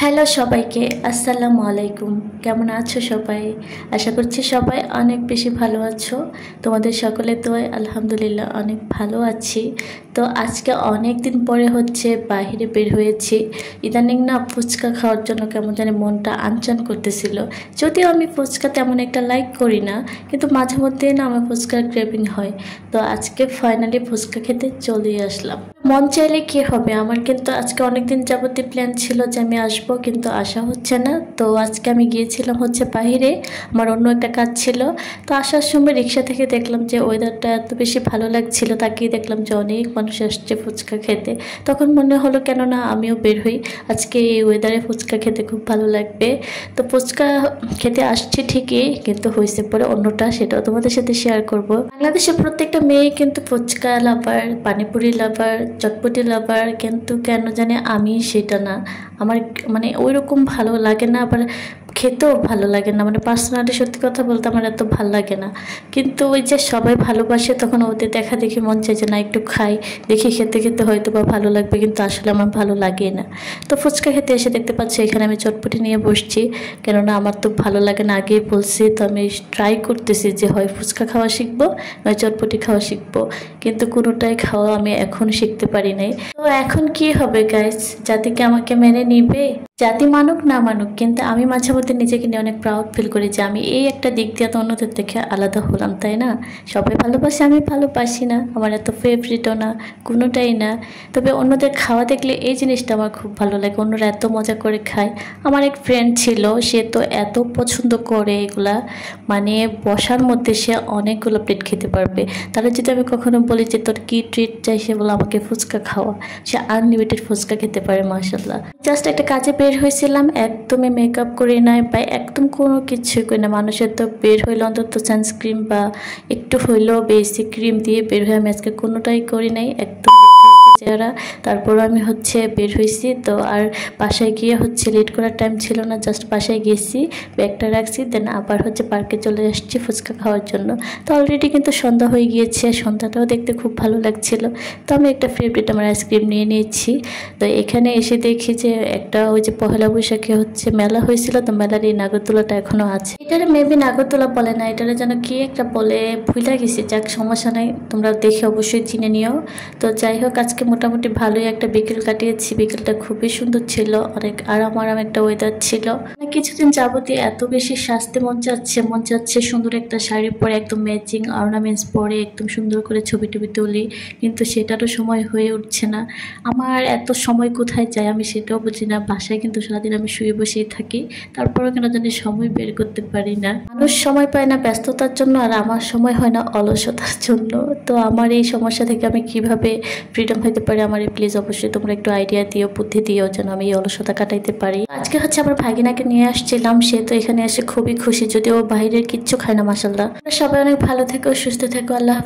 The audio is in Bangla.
হ্যালো সবাইকে, আসসালামু আলাইকুম। কেমন আছো সবাই? আশা করছি সবাই অনেক বেশি ভালো আছো। তোমাদের সকলের দোয়ায় আলহামদুলিল্লাহ অনেক ভালো আছি। তো আজকে অনেক দিন পরে বাইরে বের হয়েছি। ইদানিং না ফুচকা খাওয়ার জন্য কেমন জানি মনটা আনচান করতেছিল। যদিও আমি ফুচকা তেমন একটা লাইক করি না, কিন্তু মাঝে মধ্যে না আমার ফুচকার ক্রেভিং হয়। তো আজকে ফাইনালি ফুচকা খেতে চলে আসলাম। মন চাইলে কি হবে, আমার কিন্তু আজকে অনেকদিন যাবতীয় প্ল্যান ছিল যে আমি আসবো, কিন্তু আসা হচ্ছে না। তো আজকে আমি গিয়েছিলাম বাইরে, আমার অন্য একটা কাজ ছিল। তো আসার সময় রিক্সা থেকে দেখলাম যে ওয়েদারটা এত বেশি ভালো লাগছিল, তাকিয়ে দেখলাম যে অনেক মানুষ আসছে ফুচকা খেতে। তখন মনে হলো কেন না আমিও বের হই, আজকে এই ওয়েদারে ফুচকা খেতে খুব ভালো লাগবে। তো ফুচকা খেতে আসছি ঠিকই, কিন্তু হয়েছে পরে অন্যটা, সেটাও তোমাদের সাথে শেয়ার করব। বাংলাদেশের প্রত্যেকটা মেয়ে কিন্তু ফুচকা লাভার, পানিপুরি লাভার, চটপটি লাভার, কিন্তু কেন জানি আমি সেটা না। আমার মানে ওই রকম ভালো লাগে না, আবার খেতেও ভালো লাগে না। মানে পার্সোনালি সত্যি কথা বলতে আমার এত ভালো লাগে না, কিন্তু ওই যে সবাই ভালোবাসে তখন ওদের দেখা দেখি মন চাই যে না একটু খাই, দেখি খেতে খেতে হয়তো বা ভালো লাগবে, কিন্তু আসলে আমার ভালো লাগে না। তো ফুচকা খেতে এসে দেখতে পাচ্ছি এখানে আমি চটপটি নিয়ে বসছি, কেননা আমার তো ভালো লাগে না, আগেই বলছি। তো আমি ট্রাই করতেছি যে হয় ফুচকা খাওয়া শিখবো নয় চটপটি খাওয়া শিখবো, কিন্তু কোনোটাই খাওয়া আমি এখন শিখতে পারি নাই। তো এখন কি হবে গাইস, জাতিকে আমাকে মেনে নিবে? জাতি মানুক না মানুক, কিন্তু আমি মাঝে মধ্যে নিজেকে নিয়ে অনেক প্রাউড ফিল করি যে আমি এই একটা দিক দিয়ে তো অন্যদের থেকে আলাদা হলাম, তাই না? সবাই ভালোবাসে, আমি ভালোবাসি না, আমার এত ফেভারিটও না, কোনোটাই না। তবে অন্যদের খাওয়া দেখলে এই জিনিসটা আমার খুব ভালো লাগে, অন্যরা এত মজা করে খায়। আমার এক ফ্রেন্ড ছিল, সে তো এত পছন্দ করে এগুলা, মানে বসার মধ্যে সে অনেকগুলো প্লেট খেতে পারবে। তাহলে যদি আমি কখনো বলি যে তোর কি ট্রিট চাই, সে বলে আমাকে ফুচকা খাওয়া, সে আনলিমিটেড ফুচকা খেতে পারে মাশাআল্লাহ। জাস্ট একটা কাজে বের হয়েছিলাম, একদমই মেকআপ করি নাই বা একদম কোনো কিছুই করি না। মানুষের তো বের হইলে অন্তত সানস্ক্রিন বা একটু হইলেও বেসিক ক্রিম দিয়ে বের হয়ে, আমি আজকে কোনোটাই করি নাই, একদম চেহারা। তারপর আমি বের হয়েছি। তো আর বাসায় গিয়ে লেট করার টাইম ছিল না, জাস্ট বাসায় গেছি, ব্যাগটা রাখছি, দেন আবার পার্কে চলে আসছি ফুচকা খাওয়ার জন্য। তো অলরেডি কিন্তু সন্ধ্যা হয়ে গিয়েছে, সন্ধ্যাটাও দেখতে খুব ভালো লাগছিল। তো আমি একটা ফেভারিট আমার আইসক্রিম নিয়ে নিয়েছি। তো এখানে এসে দেখি যে একটা ওই যে পহেলা বৈশাখে মেলা হয়েছিল, তো মেলার এই নাগরদোলাটা এখনো আছে। এটারে মেবি নাগরদোলা বলে না, এটারে যেন কি একটা বলে, ভুলে গেছি। যাক, সমস্যা নাই, তোমরা দেখে অবশ্যই চিনে নিও। তো যাই হোক, আজকে মোটামুটি ভালোই একটা বিকেল কাটিয়েছি। বিকেলটা খুবই সুন্দর ছিল, অনেক আরাম একটা ওয়েদার ছিল। কিছুদিন যাবতীয় এত বেশি সাজতে মন চাচ্ছে সুন্দর একটা শাড়ি পরে, একদম ম্যাচিং অর্নামেন্টস পরে একদম সুন্দর করে ছবি টবি তুলি, কিন্তু সেটারও সময় হয়ে উঠছে না। আমার এত সময় কোথায় যায় আমি সেটাও বুঝি না। বাসায় কিন্তু সারাদিন আমি শুয়ে বসেই থাকি, তারপরেও কেন জানি সময় বের করতে পারি না। মানুষ সময় পায় না ব্যস্ততার জন্য, আর আমার সময় হয় না অলসতার জন্য। তো আমার এই সমস্যা থেকে আমি কিভাবে ফ্রিডম হইতে পারি, আমার প্লিজ অবশ্যই তোমরা একটু আইডিয়া দিও, বুদ্ধি দিও, যেন আমি এই অলসতা কাটাইতে পারি। আজকে আমার ভাগিনাকে নিয়ে আসছিলাম, সে তো এখানে এসে খুবই খুশি, যদিও বাইরের কিচ্ছু খায় না মাশাআল্লাহ। সবাই অনেক ভালো থেকো, সুস্থ থেকো, আল্লাহ।